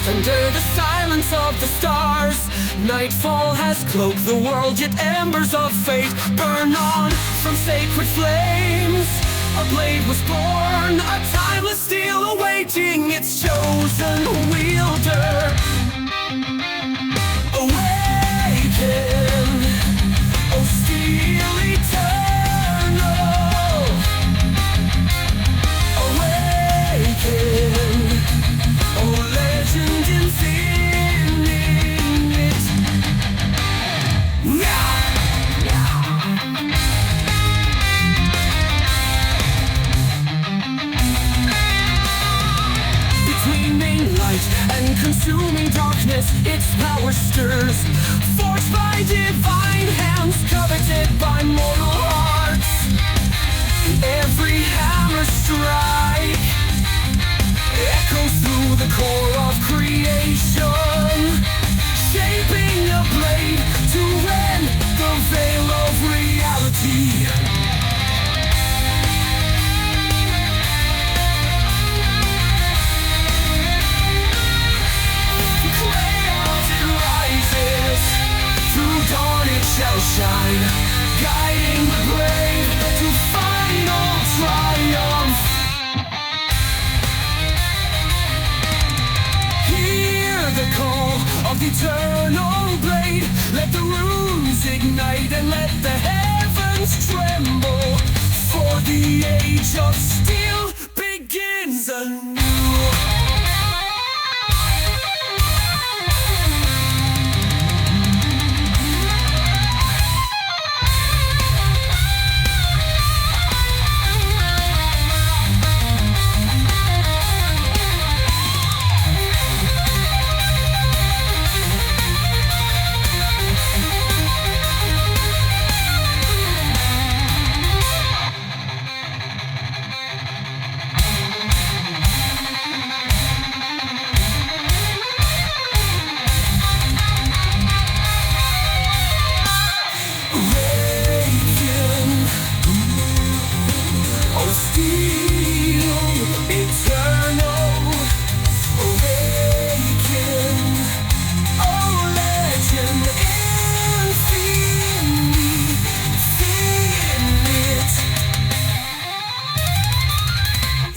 Under the silence of the stars, nightfall has cloaked the world, yet embers of fate burn on from sacred flames. A blade was born, a timeless steel awaiting its chosen wielder. Awaken, O steel eternal. Awaken, O legend infinite. Between main light and consuming darkness, its power stirs, forged by divine hands, coveted by mortal hearts. Every hammer strike echoes through the core of creation, shaping a blade to rend the veil of reality. Through dawn it shall shine, guiding the brave to final triumph. Hear the call of the eternal blade. Let the runes ignite and let the heavens tremble. For the age of steel begins anew.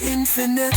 Infinite.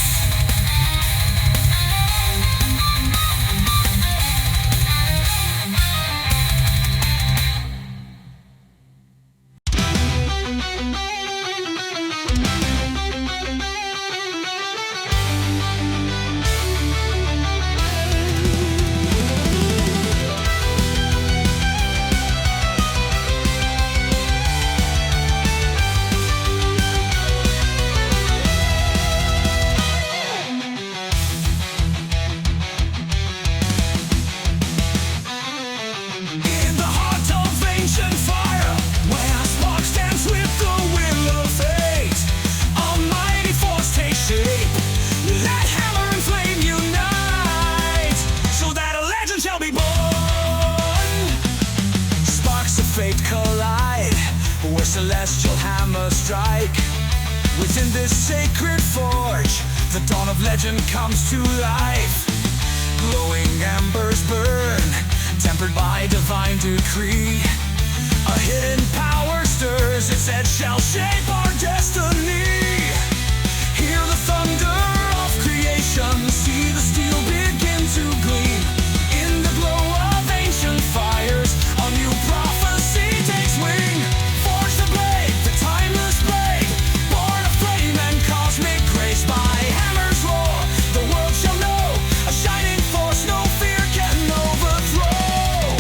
Celestial hammer strike within this sacred forge. The dawn of legend comes to life. Glowing embers burn, tempered by divine decree. A hidden power stirs, its edge shall shape our destiny. Hear the thunder of creation, see the steel begin to gleam. In the glow of ancient fires, a new prophecy takes wing. Forge the blade, the timeless blade, born of flame and cosmic grace. By hammers roar, the world shall know, a shining force no fear can overthrow.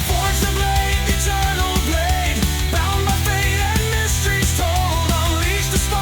Forge the blade, eternal blade, bound by fate and mysteries told. Unleash the spark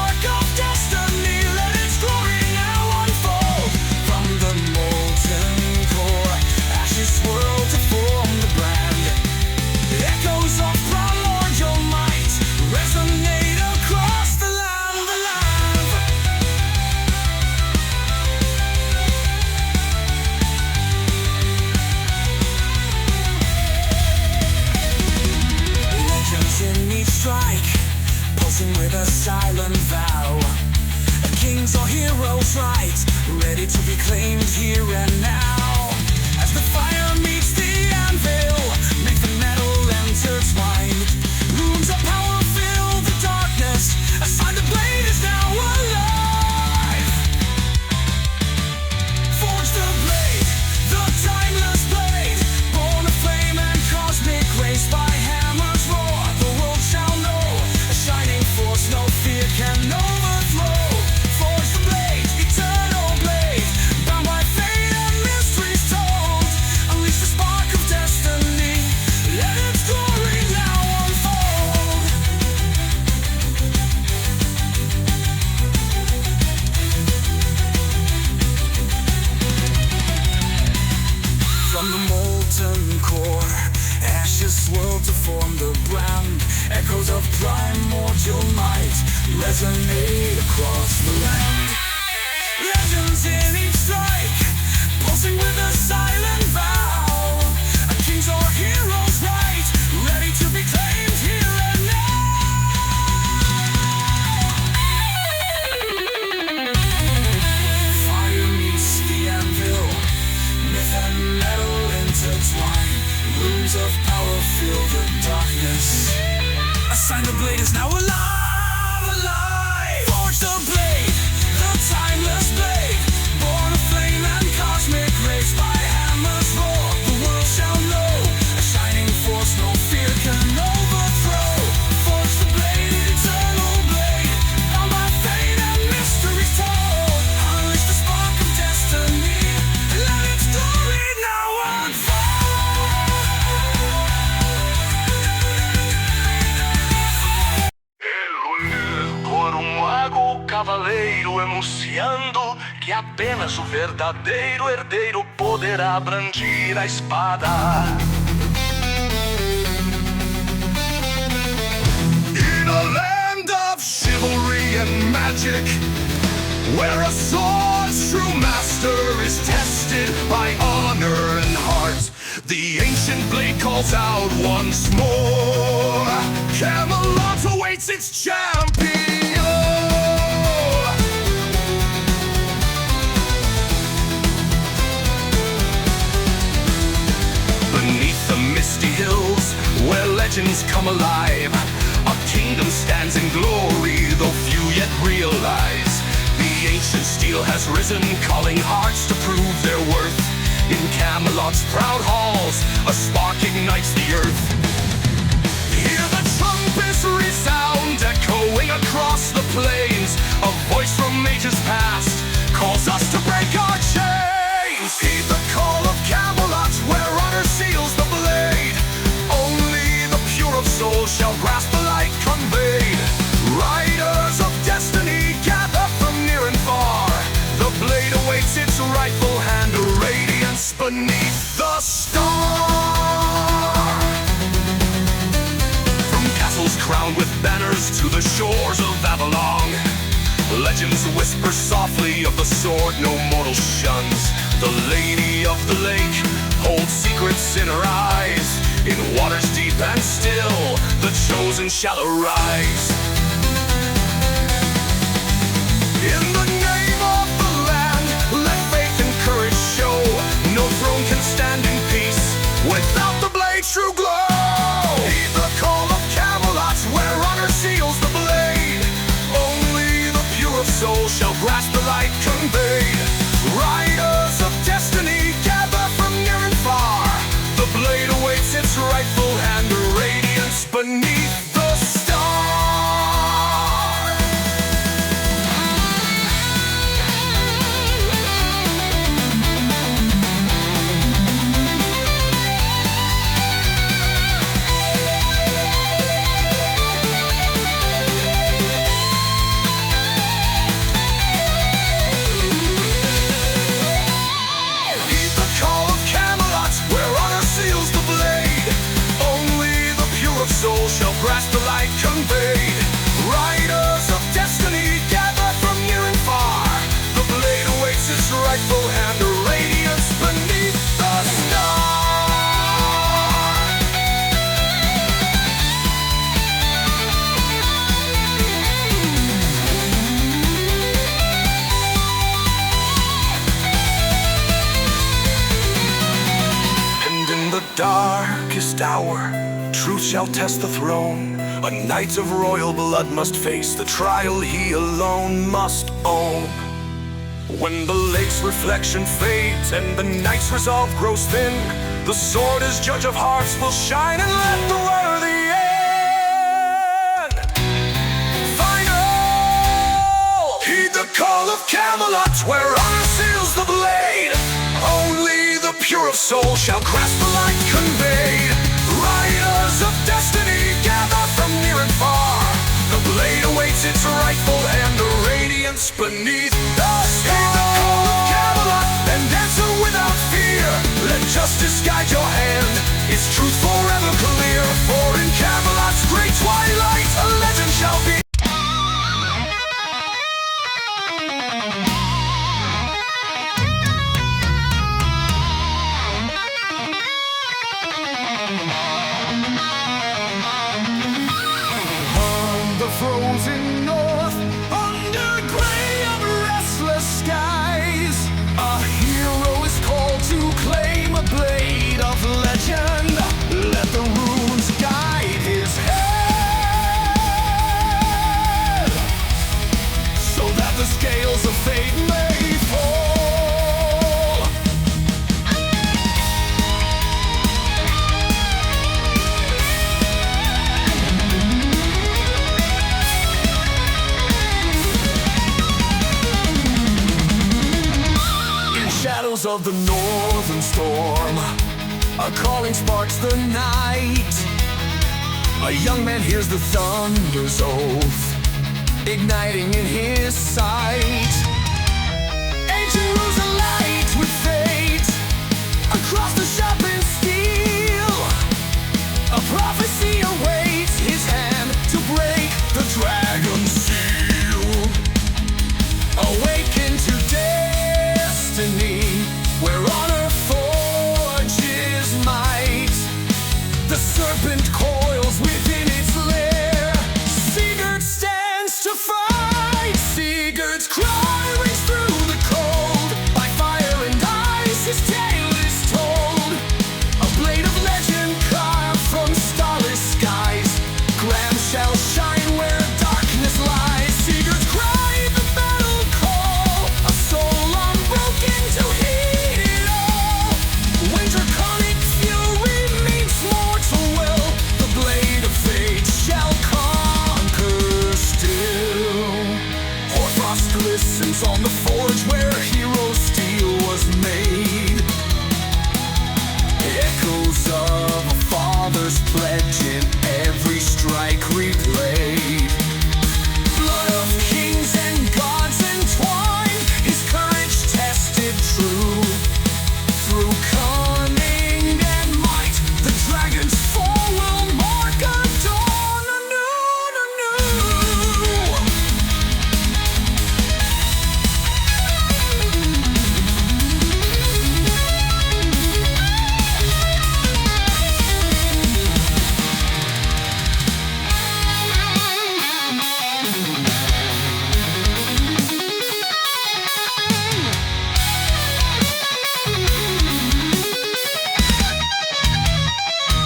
resonate across the land. Legends in each strike, pulsing with a silent vow. A king's or hero's right, ready to be claimed here and now. Fire meets the anvil, myth and metal intertwine. Rooms of power fill the darkness. A sign the blade is now alive, alive. Forge the blade, the timeless blade, born of flame and cosmic rays. By hammers roar, the world shall know. A shining force no fear can overthrow. Forge the blade, eternal blade, bound by fate and mysteries told. Unleash the spark of destiny, let its glory now unfold. Cavaleiro enunciando que apenas o verdadeiro herdeiro poderá brandir a espada. In a land of chivalry and magic, where a sword's true master is tested by honor and heart, the ancient blade calls out once more. Camelot awaits its champion. Beneath the misty hills, where legends come alive, a kingdom stands in glory, though few yet realize. The ancient steel has risen, calling hearts to prove their worth. In Camelot's proud halls, a spark ignites the earth. Hear the trumpets resound, echoing across the plains. A voice from ages past calls us to break our chains. Heed the call of Camelot, where honor seals the blade. Only the pure of soul shall grasp the light conveyed. Riders of destiny gather from near and far. The blade awaits its rightful hand, a radiance beneath the star. From castles crowned with banners to the shores of Avalon, legends whisper softly of the sword no mortal shuns. The lady of the lake holds secrets in her eyes. In waters deep and still, the chosen shall arise. In the name of the land, let faith and courage show. No throne can stand in peace without the blade's true glow. Heed the call of Camelot, where honor seals the blade. Only the pure of soul shall grasp the light conveyed. Riders of destiny gather from near and far. The blade awaits its rightful hand, a radiance beneath the star. Heed the call of Camelot, where honor seals the blade. Only the pure of soul shall grasp the light conveyed. Riders of destiny gather from near and far. The blade awaits its rightful hand, a radiance beneath the star. And in the darkest hour, truth shall test the throne. A knight of royal blood must face the trial he alone must own. When the lake's reflection fades and the night's resolve grows thin, the sword as judge of hearts will shine and let the worthy end. Final! Heed the call of Camelot, where honor seals the blade. Only the pure of soul shall grasp the light conveyed. Riders of destiny gather from near and far. The blade awaits its rightful hand, a radiance beneath the star. Heed the call of Camelot and answer without fear. Let justice guide your hand, its truth forever clear. For in Camelot's great twilight, a legend shall be. the scales of fate may fall. In shadows of the northern storm, a calling sparks the night. A young man hears the thunder's oath, igniting in his sight. Ancient rules alight with fate across the sharpened steel. A prophecy awaits his hand to break the dragon's seal. Awaken to destiny, where honor forges might. The serpent coils within its lair. Sigurd stands to fight. Sigurd's cry rings through the cold. By fire and ice his tale is told. A blade of legend carved from starless skies. Glam shall shine where darkness lies. Sigurd's cry, the battle call. A soul unbroken to heed it all. When draconic fury meets mortal will, the blade of fate shall conquer still. Hoarfrost glistens on the forge where hero steel was made. Echoes of a father's pledge in every strike replayed. Blood of kings and gods entwined, his courage tested true. Through cunning and might, the dragon's fall will mark a dawn anew.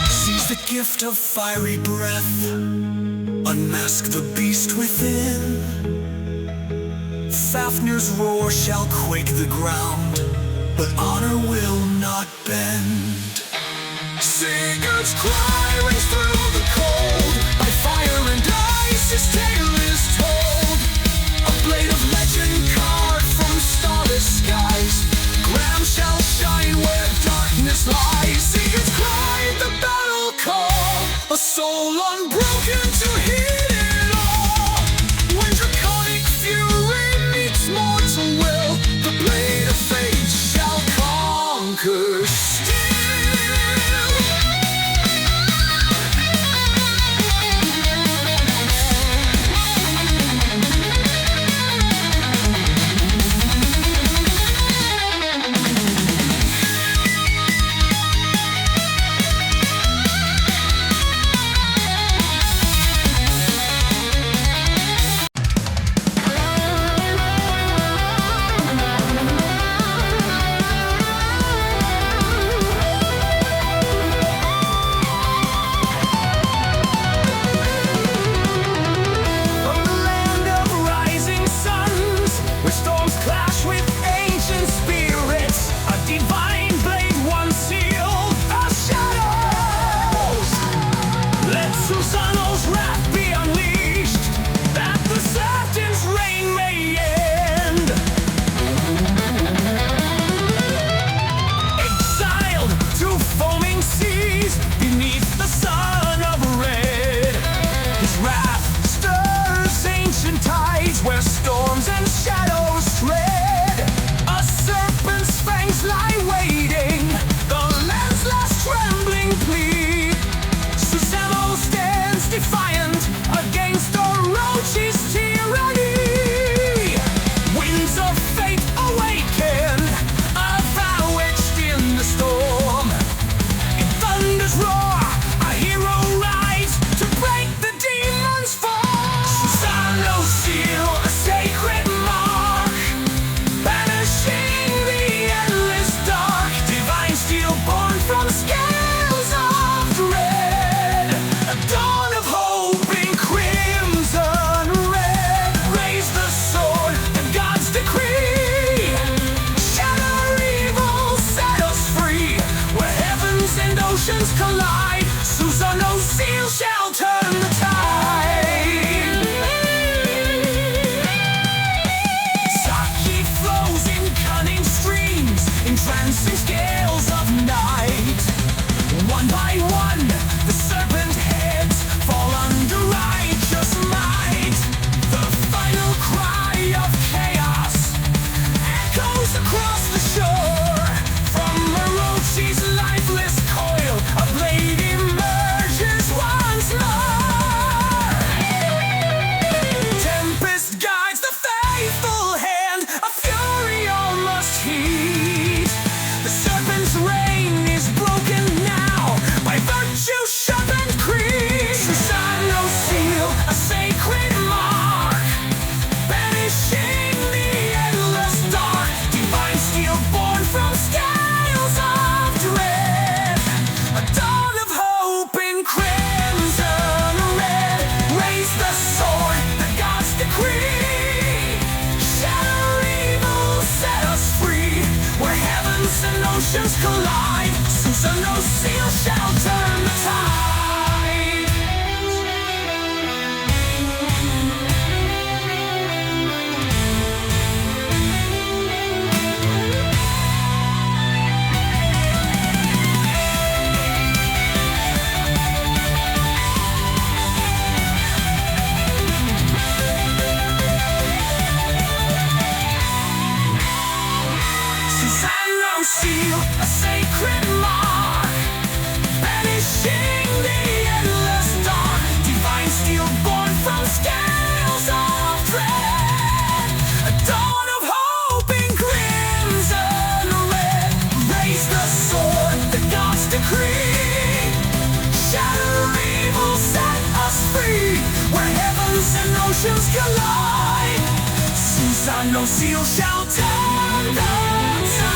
Seize the gift of fiery breath, unmask the beast within. Fafnir's roar shall quake the ground, but honor will not bend. Sigurd's cry rings through the cold. By fire and ice his tale is told. A blade of legend carved from starless skies. Gram shall shine where darkness lies. Sigurd's cry, the battle call. A soul unbroken to heed it all. When draconic fury meets mortal will, the blade of fate shall conquer still. oceans collide, Susanoo seal shall turn the tide. Sake flows in cunning streams, entrancing scales of night. One by one, the serpent heads fall under righteous might. The final cry of chaos echoes across the shore. From Orochi's lifeless coil, a blade emerges once more. Tempest guides the faithful hand, a fury all must heed. The serpent's reign is broken now by virtue, sharpened creed. Susanoo seal, a sacred mark, banishing the endless dark. Divine steel born from scales of dread, a dawn of hope in crimson red. Raise the sword, the gods decree. Shatter evil, set us free. Where heavens and oceans collide, Susanoo seal shall turn the tide. Susanoo seal, a sacred mark, banishing the endless dark. Divine steel born from scales of dread, a dawn of hope in crimson red. Raise the sword, the gods decree. Shatter evil, set us free. Where heavens and oceans collide, Susanoo seal shall turn the tide.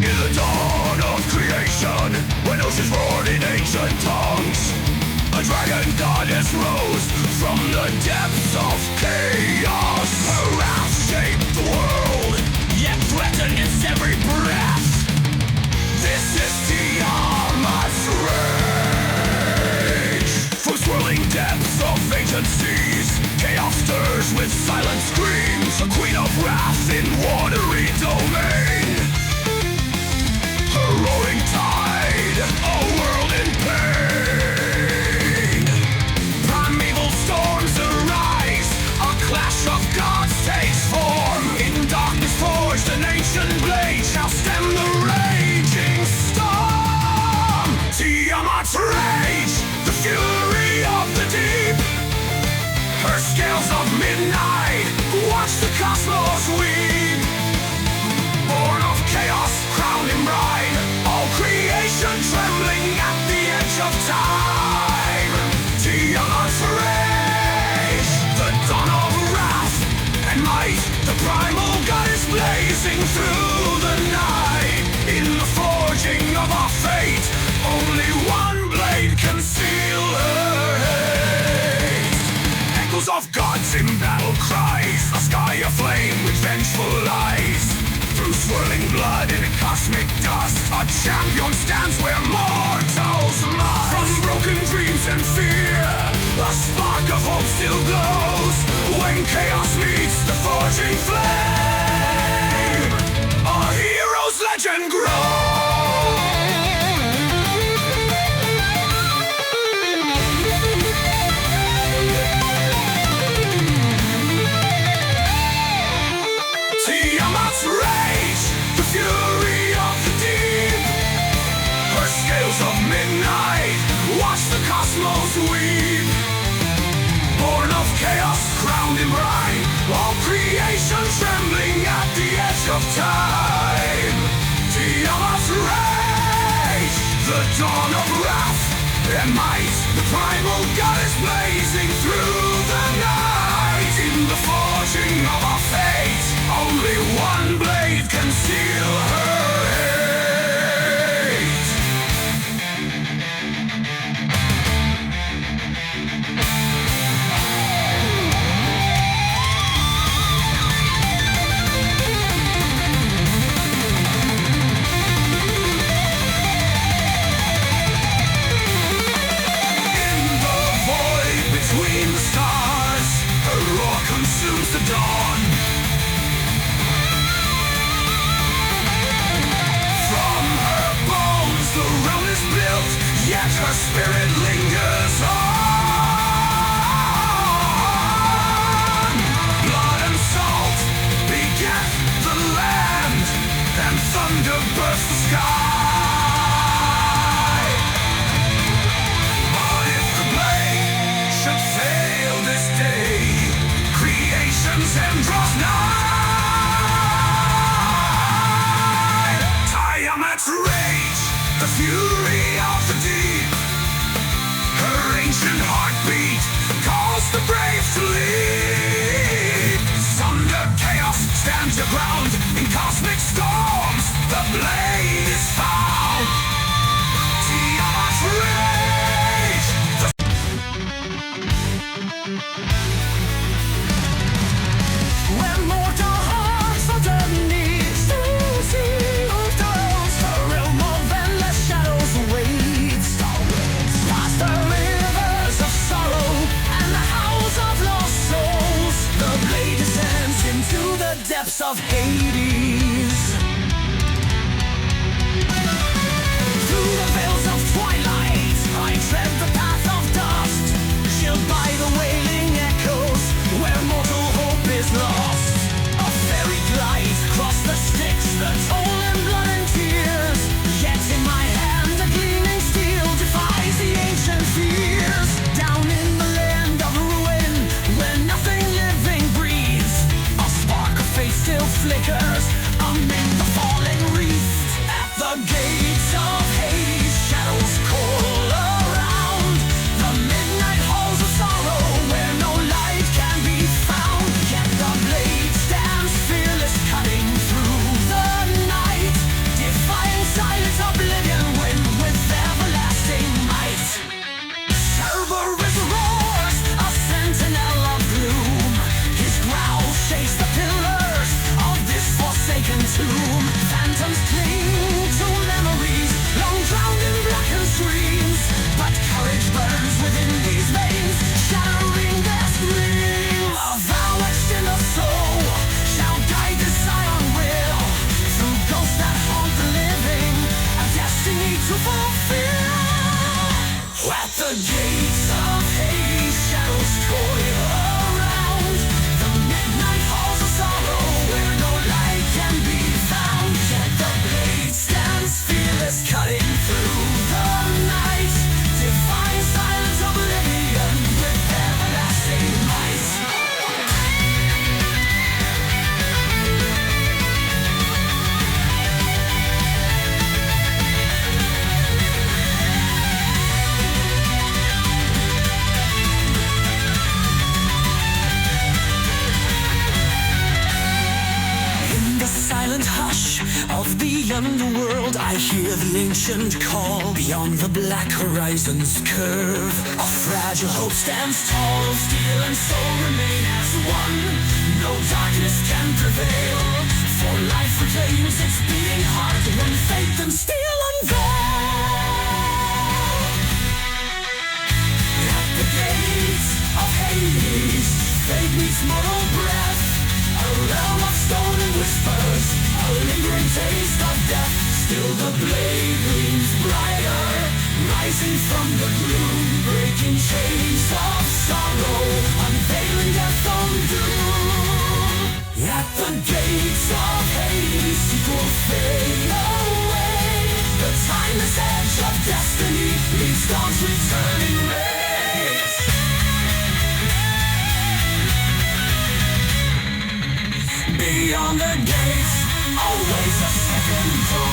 In the dawn of creation, when oceans roared in ancient tongues, a dragon goddess rose from the depths of chaos. Her wrath shaped the world, yet threatened its every breath. This is Tiamat's rage. From swirling depths of ancient seas, chaos stirs with silent screams. A queen of wrath in watery domain. A roaring tide, a world in pain. Primeval storms arise, a clash of gods takes form. In darkness forged, an ancient blade shall stem the raging storm. Tiamat's rage, the fury of the deep. Her scales of midnight, watch the cosmos weep. Born of chaos, crowned in bride, all creation trembling at the edge of time. Tiamat's rage, the dawn of wrath and might. The primal goddess blazing through the night. In the forging of our fate, only one blade can seal her hate. Echoes of gods in battle cries, a sky aflame with vengeful eyes. Through swirling blood and cosmic dust, a champion stands where mortals must. From broken dreams and fear, a spark of hope still glows. When chaos meets the forging flame, a hero's legend grows. Tiamat's rage, the fury of the deep. Her scales of midnight, watch the cosmos weep. Born of chaos, crowned in brine, all creation trembling at the edge of time. Tiamat's rage, the dawn of wrath and might. The primal goddess blazing through the night. In the forging of our fate, only one blade the brave to lead. Sunder chaos stands your ground in cosmic storms. The blade is found. Tiamat's rage. When mortal hearts underneath the realm of endless shadows awaits. Past the rivers of sorrow and the howls of lost souls, the blade descends into the depths of Hades. Through the veils of twilight, I tread the path of dust, chilled by the wailing echoes where mortal hope is lost. A fairy glides across the Styx, the toll in blood and tears. Yet in my hand a gleaming steel defies the ancient fears. Down in the land of ruin, where nothing living breathes, a spark of faith still flickers amid the falling wreath. At the gates of Hades, shadows call around, the midnight halls of sorrow where no light can be found. Yet the blade stands fearless, cutting through the night, defying silence, oblivion, when with everlasting might. Cerberus roars, a sentinel of gloom. His growl shakes the pillars of this forsaken tomb. Phantoms cling to memories long drowned in blackened streams, but courage burns within these veins, shattering their scream. A vow etched in the soul shall guide this iron will, through ghosts that haunt the living, a destiny to fulfill. At the gates of Hades, shadows coil around, the midnight halls of sorrow where no light can be found. Yet the blade stands fearless, cutting through the night, defying silence, oblivion, with everlasting might. In the silent hush of the underworld, I hear the ancient call beyond the black horizon's curve. A fragile hope stands tall, steel and soul remain as one. No darkness can prevail, for life reclaims its beating heart when faith and steel unveil. At the gates of Hades, fate meets mortal breath, a realm of stone and whispers, a lingering taste of death. Still the blade gleams brighter, rising from the gloom, breaking chains of sorrow, unveiling death on doom. At the gates of Hades, seek will fade away. The timeless edge of destiny leads dawn's returning rays. Beyond the gates, always a second door.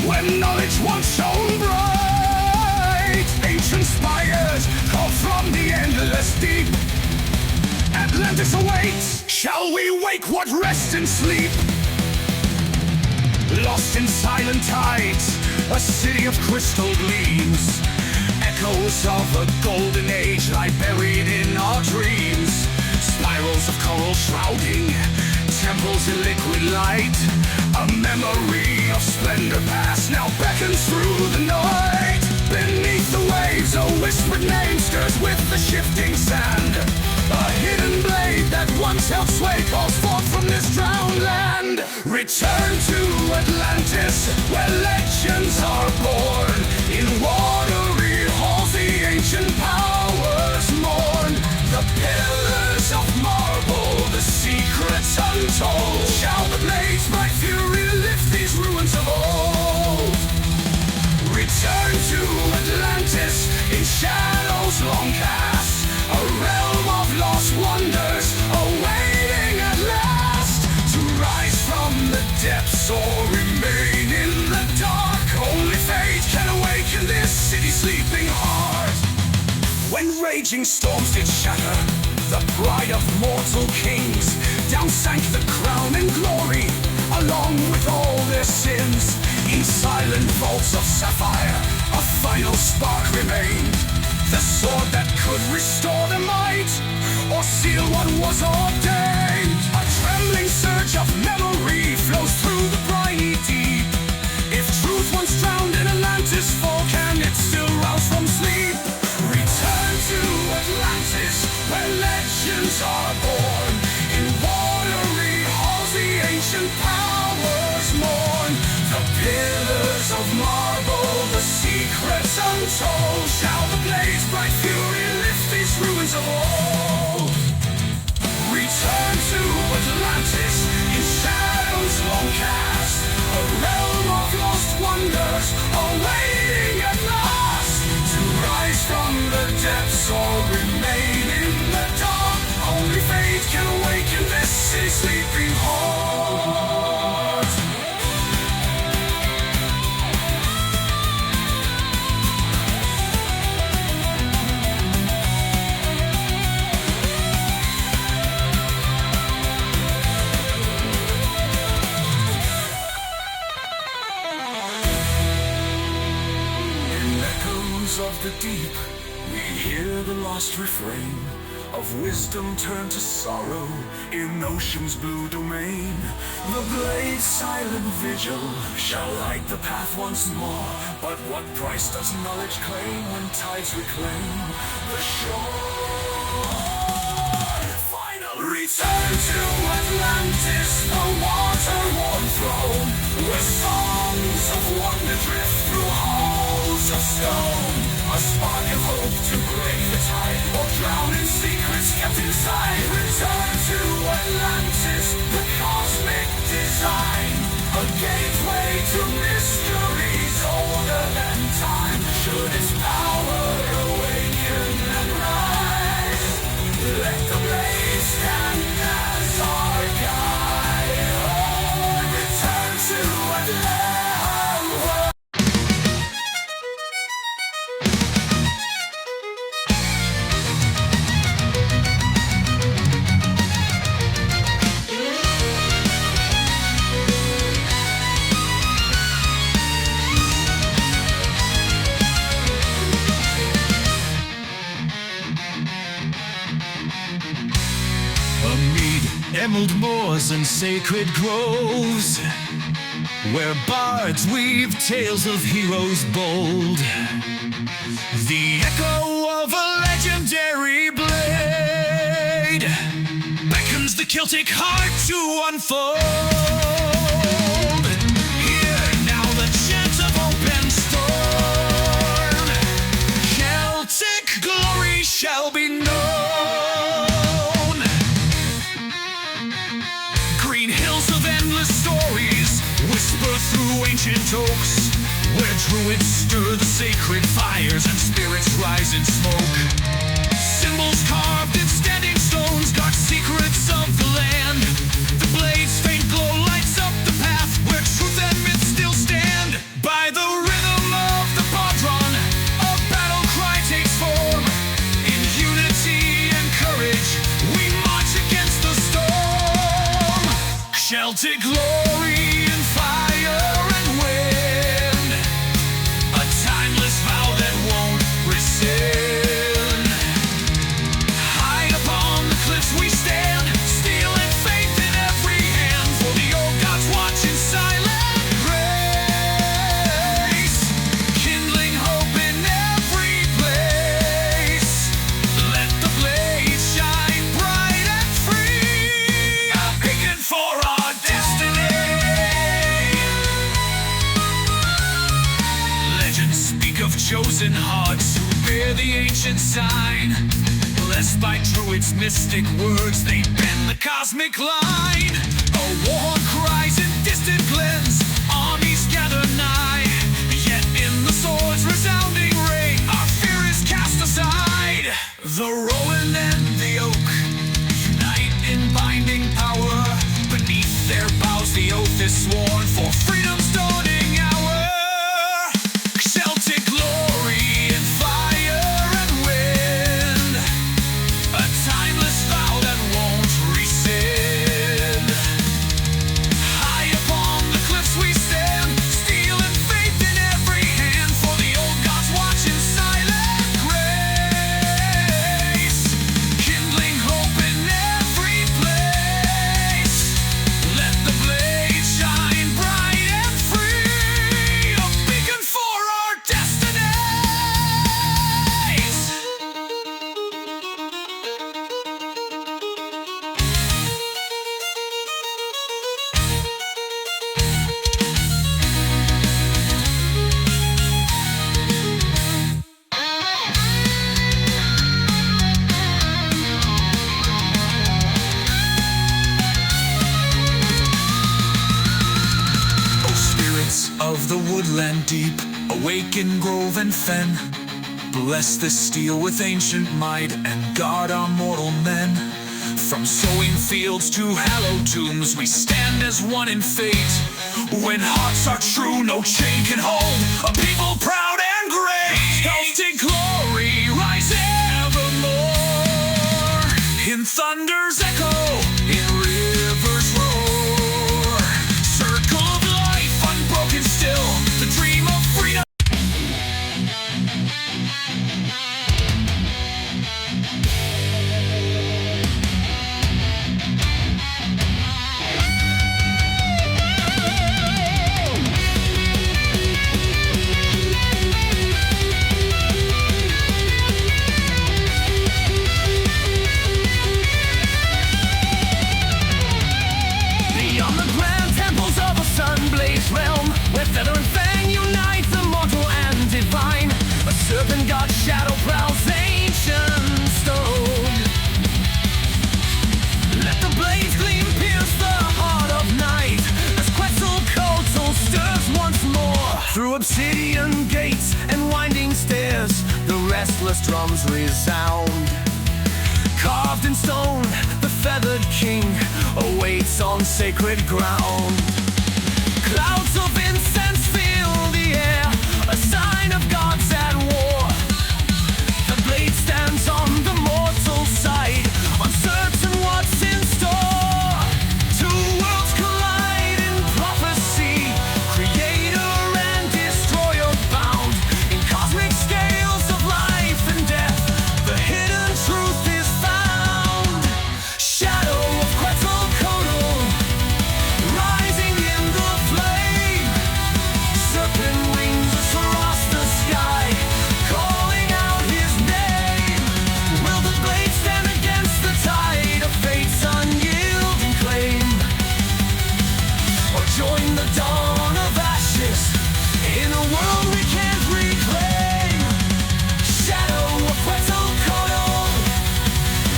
when knowledge once shone bright. Ancient spires call from the endless deep. Atlantis awaits. Shall we wake what rests in sleep? Lost in silent tides, a city of crystal gleams. Echoes of a golden age lie buried in our dreams. Spirals of coral shrouding temples in liquid light. A memory of splendor past now beckons through the night. Beneath the waves Celtic sway calls forth from this drowned land. Return to Atlantis, where legends are born. In watery halls the ancient powers mourn. The pillars of marble, the secrets untold. Shall the blade's bright fury lift these ruins of old? Return to Atlantis, in shadows long cast, a realm of lost wonders, awaiting at last. To rise from the depths or remain in the dark, only fate can awaken this city's sleeping heart. When raging storms did shatter the pride of mortal kings, down sank the crown and glory, along with all their sins. In silent vaults of sapphire, a final spark remained. The sword that could restore the might, or seal what was ordained. A trembling surge of memory flows through the briny deep. If truth once drowned in Atlantis fall, can it still rouse from sleep? Return to Atlantis, where legends are born. In watery halls the ancient powers mourn. The pillars of marble, the secrets untold. Shall the blade's bright fury lift these ruins of old? Return to Atlantis, in shadows long cast, a realm of lost wonders, awaiting at last. To rise from the depths or remain in the dark, only fate can awaken this city's sleeping heart. Of the deep, we hear the lost refrain of wisdom turned to sorrow in ocean's blue domain. The blade's silent vigil shall light the path once more, but what price does knowledge claim when tides reclaim the shore? Final return to Atlantis, the water-worn throne, where songs of wonder drift through halls of stone. A spark of hope to break the tide, or drown in secrets kept inside. Return to Atlantis, the cosmic design, a gateway to mysteries older than time. Should its power awaken and rise, let the blaze stand as our guide. Oh, return to Atlantis. Emerald moors and sacred groves, where bards weave tales of heroes bold. The echo of a legendary blade beckons the Celtic heart to unfold. Hear now the chant of open storm. Celtic glory shall be known. Through ancient oaks, where druids stir the sacred fires and spirits rise in smoke. Symbols carved in standing stones, dark secrets of the land. The blade's faint glow lights up the path where truth and myth still stand. By the rhythm of the bodhran, a battle cry takes form. In unity and courage, we march against the storm. Celtic glory in fire and wind, a timeless vow that won't resist. of chosen hearts who bear the ancient sign. Blessed by druids' mystic words, they bend the cosmic line. A war horn cries in distant glens, armies gather nigh. Yet in the sword's resounding ring, our fear is cast aside. The rowan and the oak unite in binding power. Beneath their boughs the oath is sworn for freedom's dawning hour. Celtic glory in fire and wind, a timeless vow that won't rescind. High upon the cliffs we stand, steel and faith in every hand, for the old gods watch in silent grace, kindling hope in every place. Let the blade shine bright and free, a beacon for our destinies. O spirits of the woodland deep, awake in grove and fen, bless this steel with ancient might and guard our mortal men. From sowing fields to hallowed tombs, we stand as one in fate. When hearts are true, no chain can hold a people proud and great. Celtic glory, rise evermore, in thunder's echo, in rivers roar. Circle of life, unbroken still, the dream of freedom. Beyond the grand temples of a sun-blazed realm, where feather and fang unite the mortal and divine, a serpent god shadow prowls ancient stone. Let the blades gleam pierce the heart of night, as Quetzalcoatl stirs once more. Through obsidian gates and winding stairs, the restless drums resound. Carved in stone, the feathered king awaits on sacred ground. Clouds of incense fill the air, a sign of gods at war. The blade stands on the mortal side, uncertain what's in store. Two worlds collide in prophecy, creator and destroyer bound. In cosmic scales of life and death, the hidden truth is found. Shadow of Quetzalcoatl, rising in the flame. Serpent wings across the sky, calling out his name. Will the blade stand against the tide of fate's unyielding claim, or join the dawn of ashes in a world we can't reclaim? Shadow of Quetzalcoatl,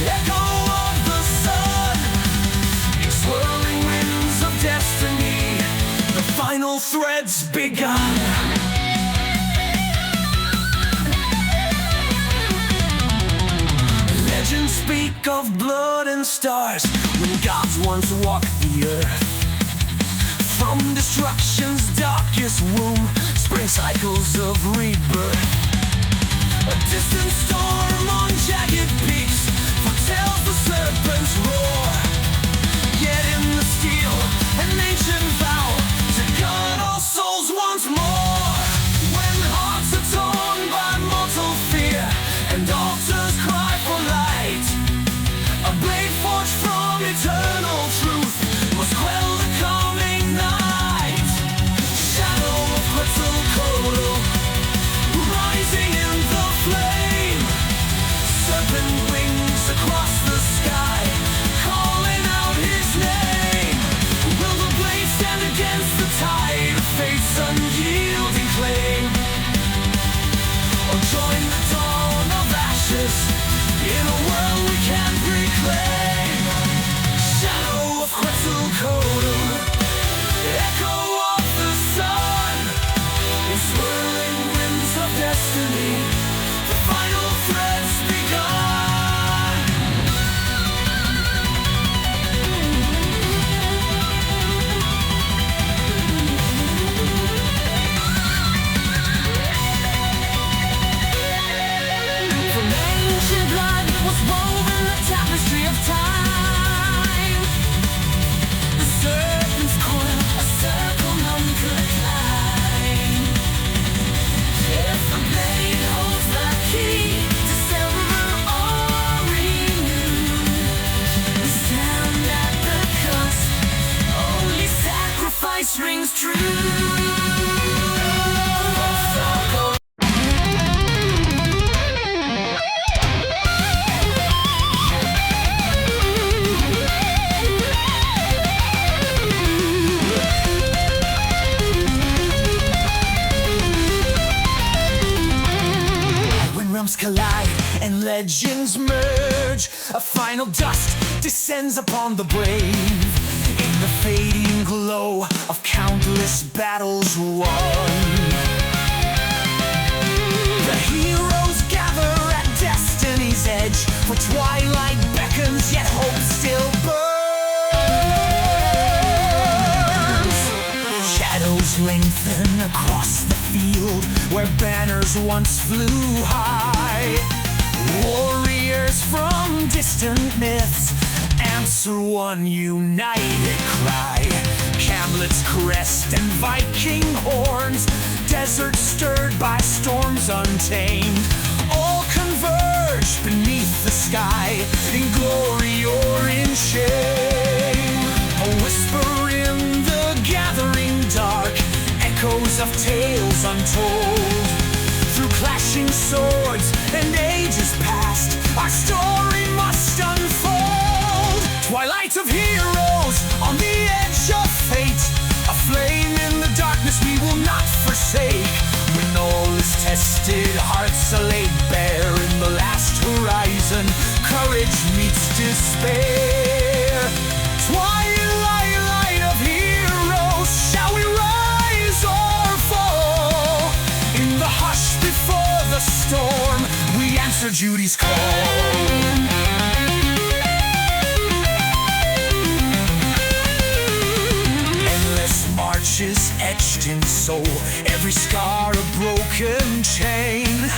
echo of the sun, in swirling winds of destiny, the final thread's begun. Legends speak of blood and stars, when gods once walked the earth. From destruction's darkest womb, spring cycles of rebirth. A distant storm on jagged peaks foretells the serpent's roar. Yet in the steel, an ancient vow to gun all souls once more. When hearts are torn by mortal fear and altars cry for light, a blade forged from eternal truth must quell the coming night. Shadow of Quetzalcoatl, rise realms collide and legends merge. A final dust descends upon the brave in the fading glow of countless battles won. The heroes gather at destiny's edge, for twilight beckons, yet hope still burns. Shadows lengthen across the field where banners once flew high. Warriors from distant myths answer one united cry. Camelot's crest and Viking horns, desert stirred by storms untamed, all converge beneath the sky, in glory or in shame. A whisper in the gathering dark, echoes of tales untold. Through clashing swords and ages past, our story must unfold. Twilight of heroes on the edge of fate, a flame in the darkness we will not forsake. When all is tested, hearts are laid bare in the last horizon, courage meets despair. Twilight, light of heroes, shall we rise or fall? In the hush before the storm, we answer Judy's call. Marches etched in soul, every scar a broken chain.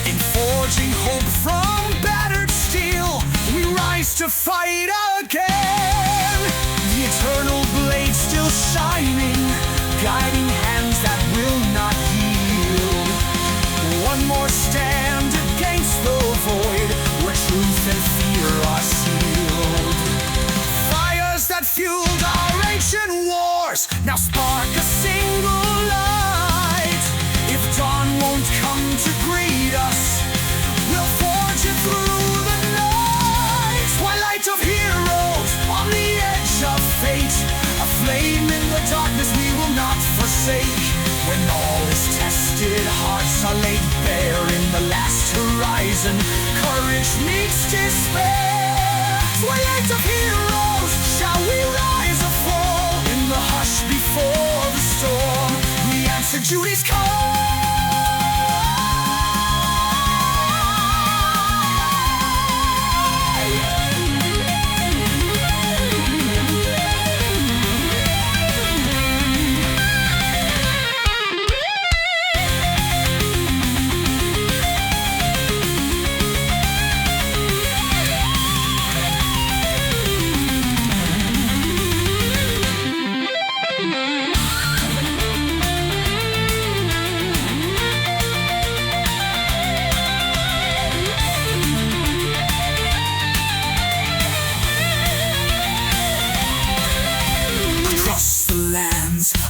In forging hope from battered steel, we rise to fight again. The eternal blade still shining, guiding hands that will not yield. One more stand against the void, where truth and fear are sealed. Fires that fueled our ancient wars now spark a single light. If dawn won't come to greet us, we'll forge it through the night. Twilight of heroes on the edge of fate, a flame in the darkness we will not forsake. When all is tested, hearts are laid bare in the last horizon, courage meets despair. Twilight of heroes, shall we rise or fall? In the hush before the storm, we answer Judy's call.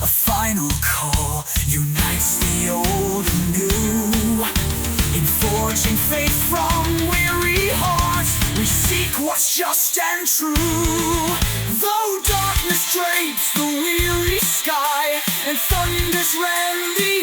A final call unites the old and new. In forging faith from weary hearts, we seek what's just and true. Though darkness drapes the weary sky and thunders rend the